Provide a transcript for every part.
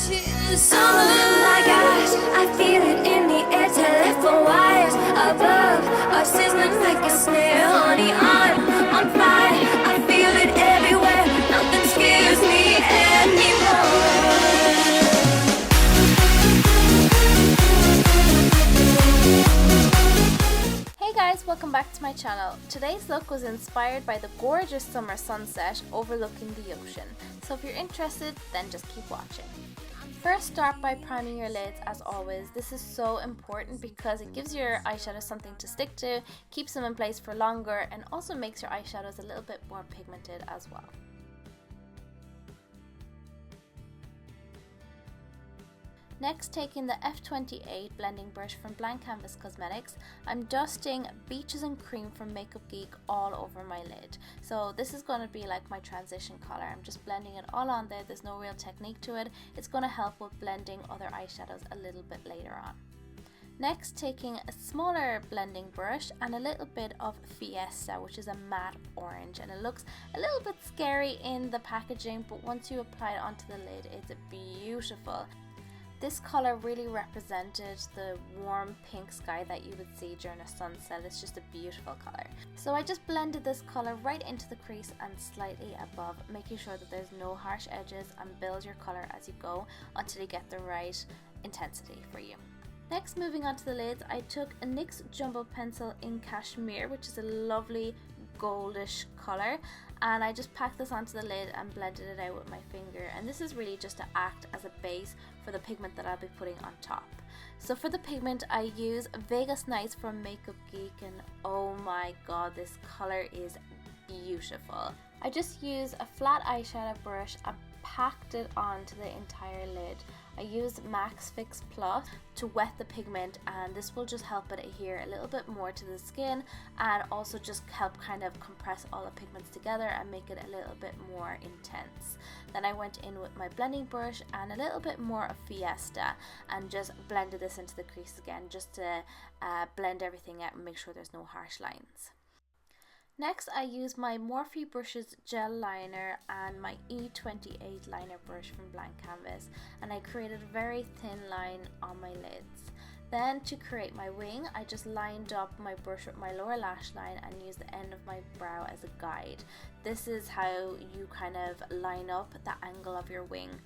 My gosh, I feel it in the air. Telephone wires above are sizzling like a snail. Honey, I'm on fire. I feel it everywhere. Nothing scares me anymore. Hey guys, welcome back to my channel. Today's look was inspired by the gorgeous summer sunset overlooking the ocean. So if you're interested, then just keep watching. First, start by priming your lids as always. This is so important because it gives your eyeshadows something to stick to, keeps them in place for longer, and also makes your eyeshadows a little bit more pigmented as well. Next, taking the F28 blending brush from Blank Canvas Cosmetics, I'm dusting Beaches and Cream from Makeupgeek all over my lid. So this is going to be like my transition color. I'm just blending it all on there. There's no real technique to it. It's going to help with blending other eyeshadows a little bit later on. Next, taking a smaller blending brush and a little bit of Fiesta, which is a matte orange, and it looks a little bit scary in the packaging, but once you apply it onto the lid, it's beautiful. This colour really represented the warm pink sky that you would see during a sunset. It's just a beautiful colour. So I just blended this colour right into the crease and slightly above, making sure that there's no harsh edges, and build your colour as you go until you get the right intensity for you. Next, moving on to the lids, I took a NYX Jumbo Pencil in Cashmere, which is a lovely goldish colour, and I just packed this onto the lid and blended it out with my finger, and this is really just to act as a base for the pigment that I'll be putting on top. So for the pigment, I use Vegas Nights from Makeupgeek, and oh my god, this colour is beautiful. I just use a flat eyeshadow brush and packed it onto the entire lid. I used Max Fix Plus to wet the pigment, and this will just help it adhere a little bit more to the skin, and also just help kind of compress all the pigments together and make it a little bit more intense. Then I went in with my blending brush and a little bit more of Fiesta and just blended this into the crease again, just to blend everything out and make sure there's no harsh lines. Next, I use my Morphe brushes gel liner and my E28 liner brush from Blank Canvas, and I created a very thin line on my lids. Then to create my wing, I just lined up my brush with my lower lash line and used the end of my brow as a guide. This is how you kind of line up the angle of your wing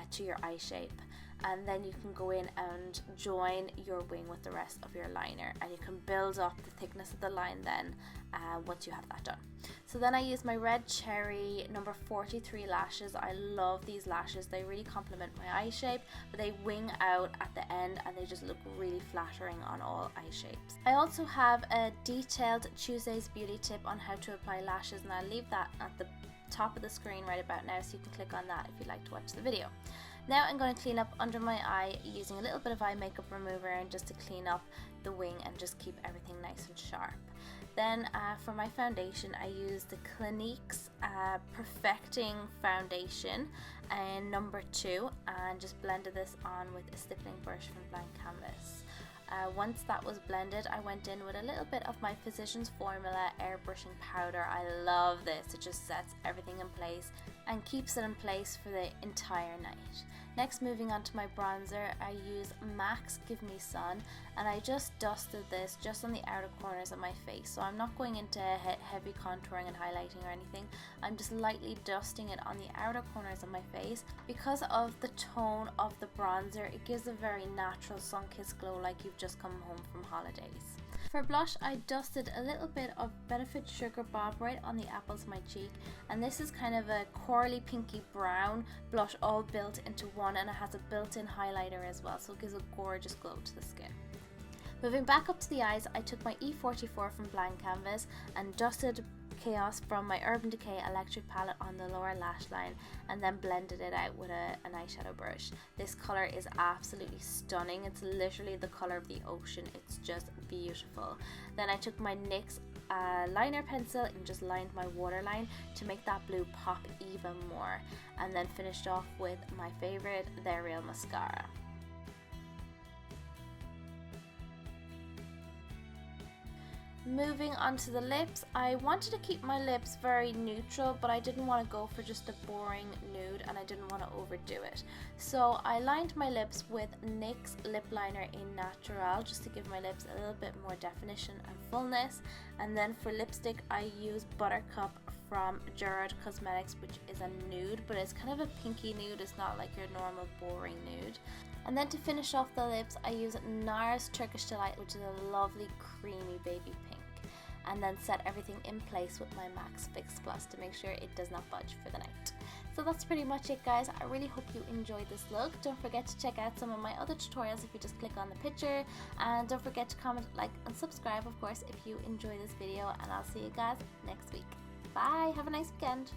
to your eye shape. And then you can go in and join your wing with the rest of your liner, and you can build up the thickness of the line then once you have that done. So then I use my Red Cherry number 43 lashes. I love these lashes. They really complement my eye shape, but they wing out at the end and they just look really flattering on all eye shapes. I also have a detailed Tuesday's beauty tip on how to apply lashes, and I'll leave that at the top of the screen right about now, so you can click on that if you'd like to watch the video. Now I'm going to clean up under my eye using a little bit of eye makeup remover, and just to clean up the wing and just keep everything nice and sharp. Then for my foundation, I use the Clinique's Perfecting Foundation in number 2, and just blended this on with a stippling brush from Blank Canvas. Once that was blended, I went in with a little bit of my Physicians Formula Airbrushing powder. I love this. It just sets everything in place and keeps it in place for the entire night. Next, moving on to my bronzer, I use MAC's Give Me Sun, and I just dusted this just on the outer corners of my face. So I'm not going into heavy contouring and highlighting or anything. I'm just lightly dusting it on the outer corners of my face. Because of the tone of the bronzer, it gives a very natural sun-kissed glow, like you've just come home from holidays. For blush, I dusted a little bit of Benefit Sugarbomb right on the apples of my cheek, and this is kind of a corally pinky brown blush all built into one, and it has a built-in highlighter as well, so it gives a gorgeous glow to the skin. Moving back up to the eyes, I took my E44 from Blank Canvas and dusted Chaos from my Urban Decay electric palette on the lower lash line, and then blended it out with an eyeshadow brush. This color is absolutely stunning. It's literally the color of the ocean. It's just beautiful. Then I took my NYX liner pencil and just lined my waterline to make that blue pop even more, and then finished off with my favorite They're Real mascara. Moving on to the lips, I wanted to keep my lips very neutral, but I didn't want to go for just a boring nude and I didn't want to overdo it. So I lined my lips with NYX lip liner in Natural just to give my lips a little bit more definition and fullness. And then for lipstick, I used Buttercup from Gerard Cosmetics, which is a nude, but it's kind of a pinky nude. It's not like your normal boring nude. And then to finish off the lips, I use NARS Turkish Delight, which is a lovely creamy baby pink. And then set everything in place with my MAC's Fix Plus to make sure it does not budge for the night. So that's pretty much it, guys. I really hope you enjoyed this look. Don't forget to check out some of my other tutorials if you just click on the picture. And don't forget to comment, like, and subscribe, of course, if you enjoy this video. And I'll see you guys next week. Bye! Have a nice weekend!